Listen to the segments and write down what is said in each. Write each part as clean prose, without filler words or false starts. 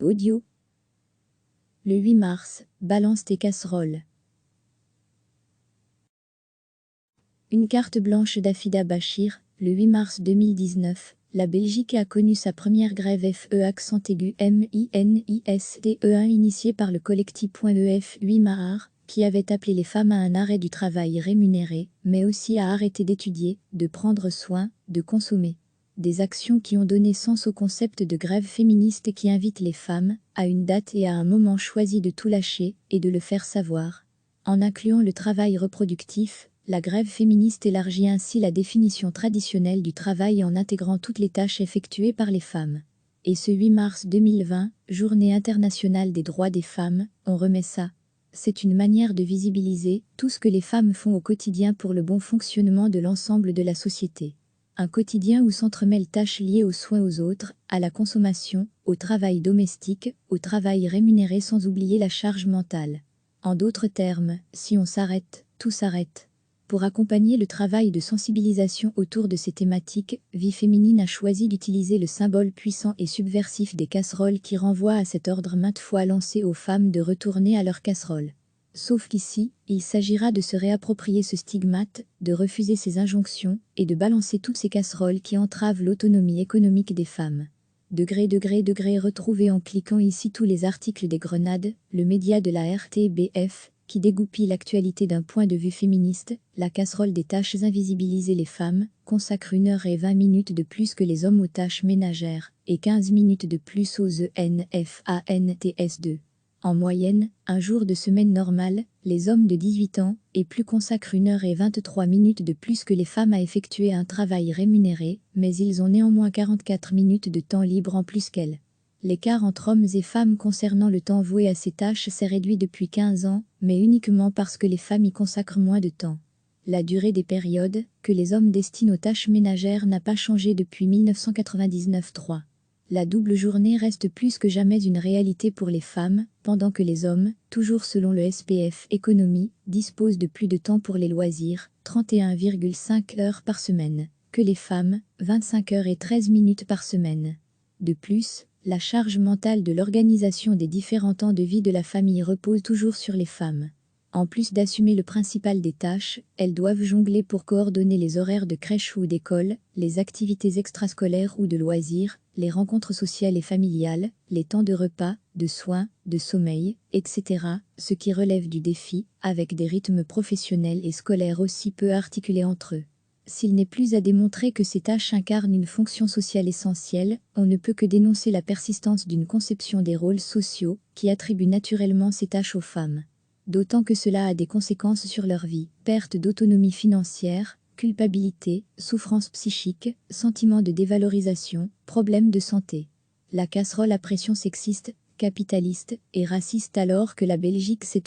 Audio. Le 8 mars, balance tes casseroles. Une carte blanche d'Afida Bachir, le 8 mars 2019, la Belgique a connu sa première grève FE-MINISTE1 initiée par le collectif.EF 8 Mahar, qui avait appelé les femmes à un arrêt du travail rémunéré, mais aussi à arrêter d'étudier, de prendre soin, de consommer. Des actions qui ont donné sens au concept de grève féministe qui invite les femmes, à une date et à un moment choisi de tout lâcher, et de le faire savoir. En incluant le travail reproductif, la grève féministe élargit ainsi la définition traditionnelle du travail en intégrant toutes les tâches effectuées par les femmes. Et ce 8 mars 2020, Journée internationale des droits des femmes, on remet ça. C'est une manière de visibiliser tout ce que les femmes font au quotidien pour le bon fonctionnement de l'ensemble de la société. Un quotidien où s'entremêlent tâches liées aux soins aux autres, à la consommation, au travail domestique, au travail rémunéré sans oublier la charge mentale. En d'autres termes, si on s'arrête, tout s'arrête. Pour accompagner le travail de sensibilisation autour de ces thématiques, Vie Féminine a choisi d'utiliser le symbole puissant et subversif des casseroles qui renvoie à cet ordre maintes fois lancé aux femmes de retourner à leurs casseroles. Sauf qu'ici, il s'agira de se réapproprier ce stigmate, de refuser ces injonctions, et de balancer toutes ces casseroles qui entravent l'autonomie économique des femmes. Degré, retrouvez en cliquant ici tous les articles des Grenades, le média de la RTBF, qui dégoupille l'actualité d'un point de vue féministe. La casserole des tâches invisibilisées les femmes, consacre 1h20 de plus que les hommes aux tâches ménagères, et 15 minutes de plus aux ENFANTS2. En moyenne, un jour de semaine normale, les hommes de 18 ans et plus consacrent 1h23 de plus que les femmes à effectuer un travail rémunéré, mais ils ont néanmoins 44 minutes de temps libre en plus qu'elles. L'écart entre hommes et femmes concernant le temps voué à ces tâches s'est réduit depuis 15 ans, mais uniquement parce que les femmes y consacrent moins de temps. La durée des périodes que les hommes destinent aux tâches ménagères n'a pas changé depuis 1999-3. La double journée reste plus que jamais une réalité pour les femmes, pendant que les hommes, toujours selon le SPF Économie, disposent de plus de temps pour les loisirs, 31,5 heures par semaine, que les femmes, 25 heures et 13 minutes par semaine. De plus, la charge mentale de l'organisation des différents temps de vie de la famille repose toujours sur les femmes. En plus d'assumer le principal des tâches, elles doivent jongler pour coordonner les horaires de crèche ou d'école, les activités extrascolaires ou de loisirs, les rencontres sociales et familiales, les temps de repas, de soins, de sommeil, etc., ce qui relève du défi, avec des rythmes professionnels et scolaires aussi peu articulés entre eux. S'il n'est plus à démontrer que ces tâches incarnent une fonction sociale essentielle, on ne peut que dénoncer la persistance d'une conception des rôles sociaux qui attribue naturellement ces tâches aux femmes. D'autant que cela a des conséquences sur leur vie, perte d'autonomie financière, culpabilité, souffrance psychique, sentiment de dévalorisation, problèmes de santé. La casserole à pression sexiste, capitaliste et raciste alors que la Belgique s'est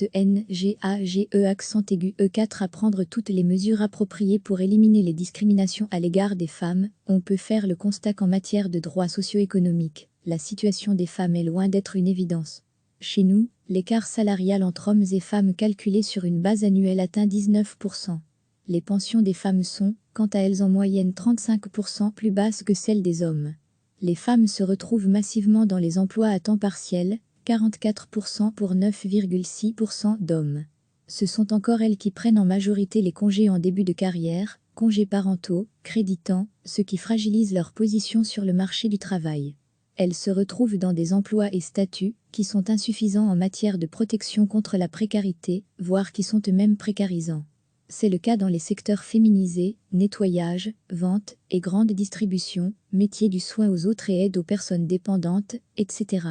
accent aigu E4 à prendre toutes les mesures appropriées pour éliminer les discriminations à l'égard des femmes, on peut faire le constat qu'en matière de droits socio-économiques, la situation des femmes est loin d'être une évidence. Chez nous, l'écart salarial entre hommes et femmes calculé sur une base annuelle atteint 19%. Les pensions des femmes sont, quant à elles en moyenne 35% plus basses que celles des hommes. Les femmes se retrouvent massivement dans les emplois à temps partiel, 44% pour 9,6% d'hommes. Ce sont encore elles qui prennent en majorité les congés en début de carrière, congés parentaux, créditants, ce qui fragilise leur position sur le marché du travail. Elles se retrouvent dans des emplois et statuts qui sont insuffisants en matière de protection contre la précarité, voire qui sont eux-mêmes précarisants. C'est le cas dans les secteurs féminisés, nettoyage, vente et grande distribution, métiers du soin aux autres et aide aux personnes dépendantes, etc.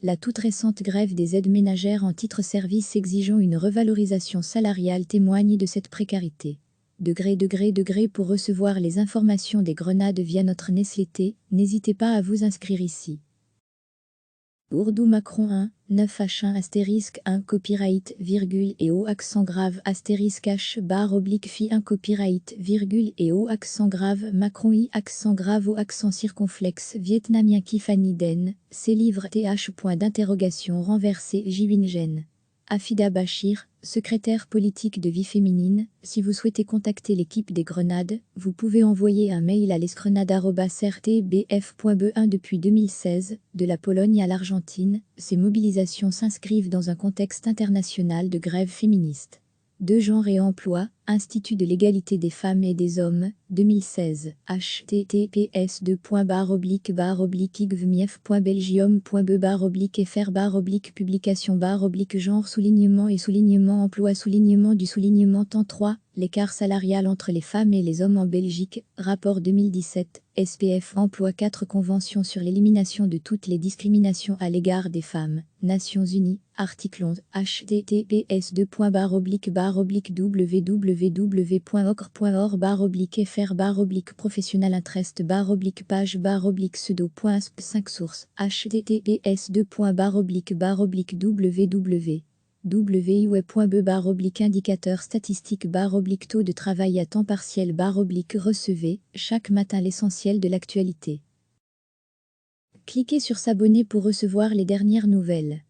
La toute récente grève des aides ménagères en titre-service exigeant une revalorisation salariale témoigne de cette précarité. Degré pour recevoir les informations des Grenades via notre newsletter, n'hésitez pas à vous inscrire ici. Ourdou Macron 1, 9H1 astérisque 1 copyright, virgule et haut accent grave astérisque H barre oblique phi 1 copyright, virgule et haut accent grave Macron I accent grave au accent circonflexe vietnamien Kifani Den, ses livres th point d'interrogation renversé Jiwin Gen. Afida Bachir, secrétaire politique de Vie féminine. Si vous souhaitez contacter l'équipe des Grenades, vous pouvez envoyer un mail à lesgrenades@rtbf.be1. Depuis 2016, de la Pologne à l'Argentine, ces mobilisations s'inscrivent dans un contexte international de grève féministe. De genre et emploi, Institut de l'égalité des femmes et des hommes, 2016, https://igvmief.belgium.be/fr/publication /genre emploi temps 3, l'écart salarial entre les femmes et les hommes en Belgique, rapport 2017, SPF emploi 4 Convention sur l'élimination de toutes les discriminations à l'égard des femmes, Nations Unies, article 11, https://www.ocre.org/fr/ professionnel interest page pseudo.asp 5 sources https://www.wiwe.be indicateur statistique taux de travail à temps partiel recevez chaque matin l'essentiel de l'actualité. Cliquez sur s'abonner pour recevoir les dernières nouvelles.